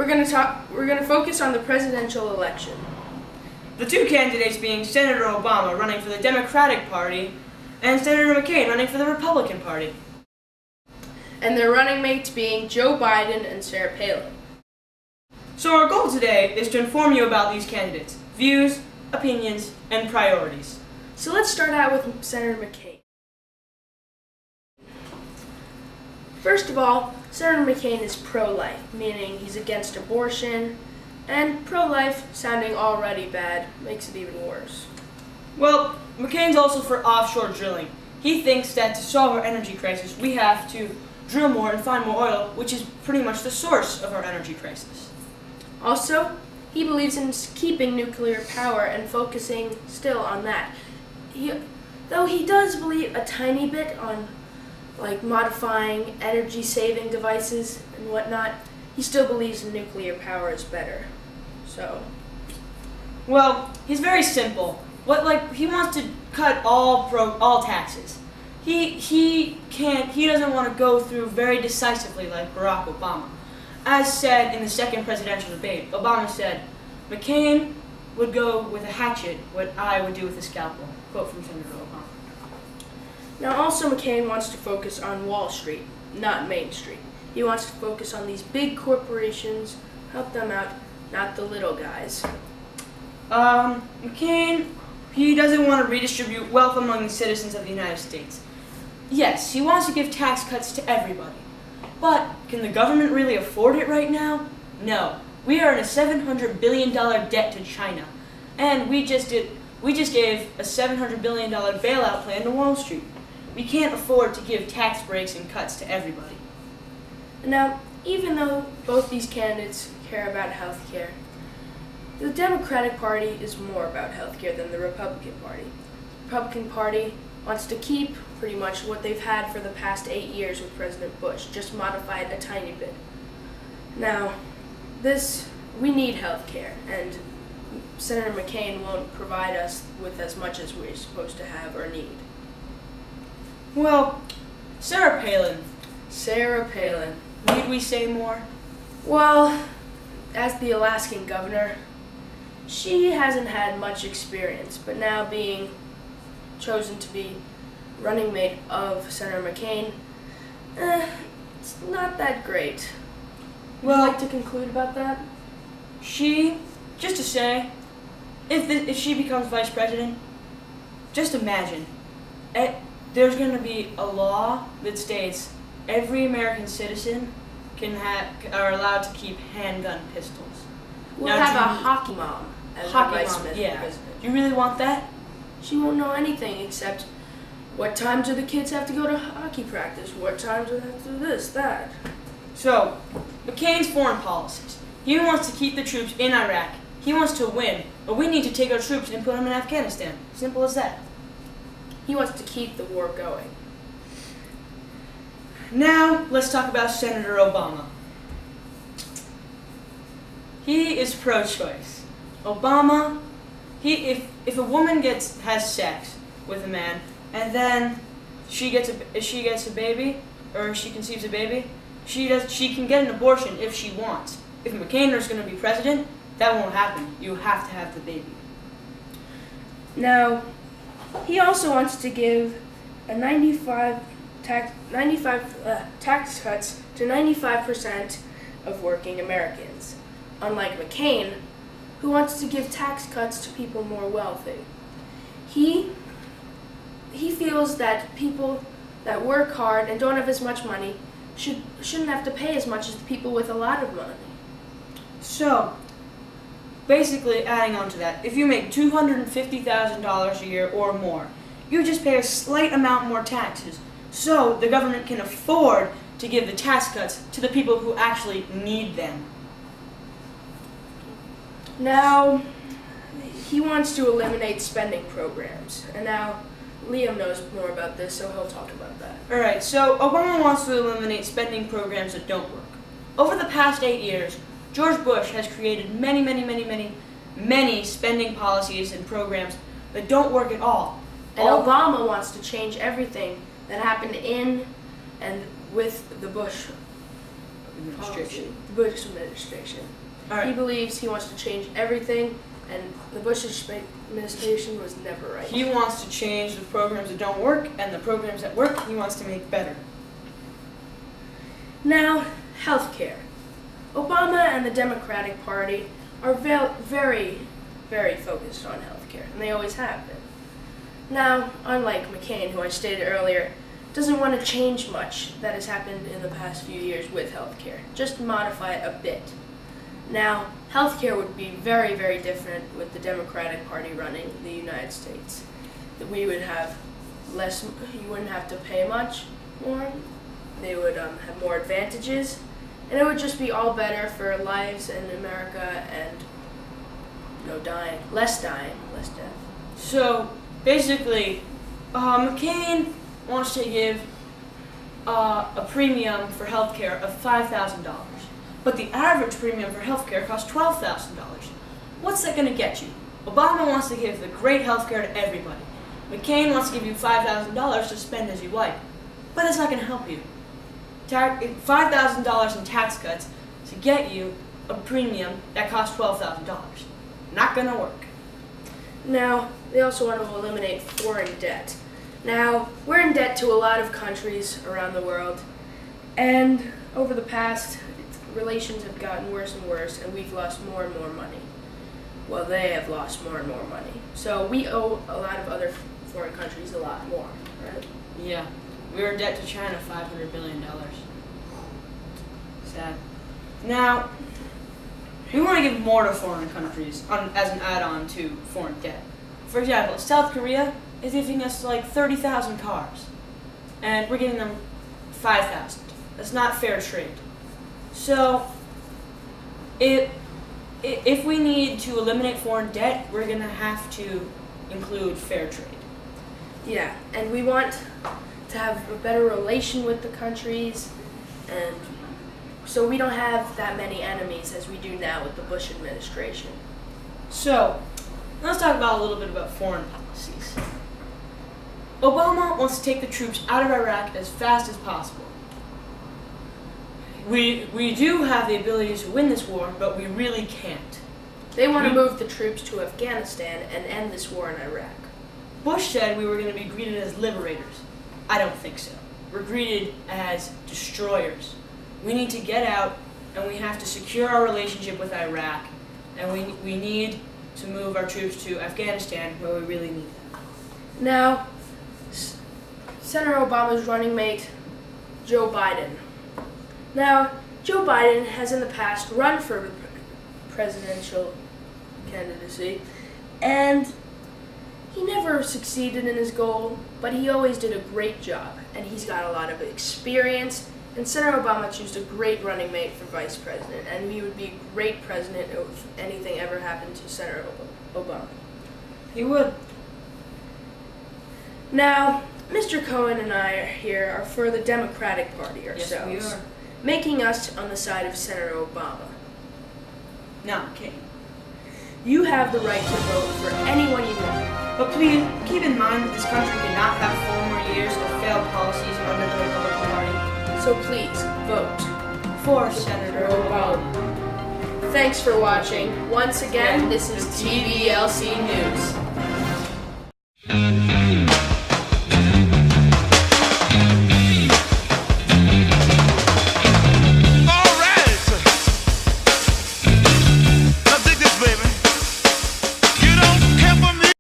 We're going to focus on the presidential election. The two candidates being Senator Obama running for the Democratic Party and Senator McCain running for the Republican Party. And their running mates being Joe Biden and Sarah Palin. So our goal today is to inform you about these candidates' views, opinions, and priorities. So let's start out with Senator McCain. First of all, Senator McCain is pro-life, meaning he's against abortion, and pro-life, sounding already bad, makes it even worse. Well, McCain's also for offshore drilling. He thinks that to solve our energy crisis, we have to drill more and find more oil, which is pretty much the source of our energy crisis. Also, he believes in keeping nuclear power and focusing still on that. Though he does believe a tiny bit on modifying energy-saving devices and whatnot, he still believes in nuclear power is better. So, well, he's very simple. He wants to cut all taxes. He doesn't want to go through very decisively like Barack Obama. As said in the second presidential debate, Obama said, McCain would go with a hatchet what I would do with a scalpel. Quote from Senator Obama. Now also McCain wants to focus on Wall Street, not Main Street. He wants to focus on these big corporations, help them out, not the little guys. McCain, he doesn't want to redistribute wealth among the citizens of the United States. Yes, he wants to give tax cuts to everybody. But can the government really afford it right now? No. We are in a $700 billion debt to China. And we just gave a $700 billion bailout plan to Wall Street. We can't afford to give tax breaks and cuts to everybody. Now, even though both these candidates care about health care, the Democratic Party is more about health care than the Republican Party. The Republican Party wants to keep pretty much what they've had for the past 8 years with President Bush, just modified a tiny bit. Now, we need health care, and Senator McCain won't provide us with as much as we're supposed to have or need. Well, Sarah Palin. Sarah Palin. Need we say more? Well, as the Alaskan governor, she hasn't had much experience, but now being chosen to be running mate of Senator McCain, it's not that great. Would you like to conclude about that? Just to say, if she becomes vice president, just imagine, there's going to be a law that states every American citizen are allowed to keep handgun pistols. We'll have a hockey mom as vice president. Do you really want that? She won't know anything except what time do the kids have to go to hockey practice, what time do they have to do this, that. So, McCain's foreign policies. He wants to keep the troops in Iraq. He wants to win, but we need to take our troops and put them in Afghanistan. Simple as that. He wants to keep the war going. Now, let's talk about Senator Obama. He is pro-choice. Obama, if a woman has sex with a man and then she gets a baby or she conceives a baby, she can get an abortion if she wants. If McCain is going to be president, that won't happen. You have to have the baby. Now, he also wants to give a 95 tax cuts to 95% of working Americans, unlike McCain, who wants to give tax cuts to people more wealthy. He feels that people that work hard and don't have as much money shouldn't have to pay as much as the people with a lot of money. So, basically adding on to that, if you make $250,000 a year or more, you just pay a slight amount more taxes, so the government can afford to give the tax cuts to the people who actually need them. Now, he wants to eliminate spending programs, and now Liam knows more about this, so he'll talk about that. Alright, so Obama wants to eliminate spending programs that don't work. Over the past 8 years, George Bush has created many spending policies and programs that don't work at all. And Obama wants to change everything that happened in and with the Bush administration. The Bush administration. All He right. believes he wants to change everything, and the Bush administration was never right. He wants to change the programs that don't work, and the programs that work, he wants to make better. Now, healthcare. Obama and the Democratic Party are very, very focused on healthcare, and they always have been. Now, unlike McCain, who I stated earlier, doesn't want to change much that has happened in the past few years with healthcare, just modify it a bit. Now, healthcare would be very, very different with the Democratic Party running the United States. That we would have less, you wouldn't have to pay much more, they would have more advantages, and it would just be all better for lives in America and no dying, less death. So basically, McCain wants to give a premium for healthcare of $5,000, but the average premium for healthcare costs $12,000. What's that going to get you? Obama wants to give the great healthcare to everybody. McCain wants to give you $5,000 to spend as you like, but that's not going to help you. $5,000 in tax cuts to get you a premium that costs $12,000. Not going to work. Now, they also want to eliminate foreign debt. Now, we're in debt to a lot of countries around the world, and over the past, relations have gotten worse and worse, and we've lost more and more money. Well, they have lost more and more money. So we owe a lot of other foreign countries a lot more, right? Yeah. We're in debt to China $500 billion. Sad. Now, we want to give more to foreign countries as an add-on to foreign debt. For example, South Korea is giving us like 30,000 cars, and we're giving them 5,000. That's not fair trade. So, if we need to eliminate foreign debt, we're going to have to include fair trade. Yeah, and we want to have a better relation with the countries, and so we don't have that many enemies as we do now with the Bush administration. So, let's talk about a little bit about foreign policies. Obama wants to take the troops out of Iraq as fast as possible. We do have the ability to win this war, but we really can't. They want to move the troops to Afghanistan and end this war in Iraq. Bush said we were going to be greeted as liberators. I don't think so. We're greeted as destroyers. We need to get out, and we have to secure our relationship with Iraq, and we need to move our troops to Afghanistan where we really need them. Now, Senator Obama's running mate, Joe Biden. Now, Joe Biden has in the past run for presidential candidacy, and he never succeeded in his goal, but he always did a great job, and he's got a lot of experience, and Senator Obama chose a great running mate for vice president, and he would be a great president if anything ever happened to Senator Obama. He would. Now, Mr. Cohen and I are for the Democratic Party ourselves, Yes, we are. making us on the side of Senator Obama. No, okay. You have the right to vote for anyone you want. But please, keep in mind that this country cannot have 4 more years of failed policies under the Republican Party. So please, vote For Senator Obama. Thanks for watching. Once again, this is TBLC News.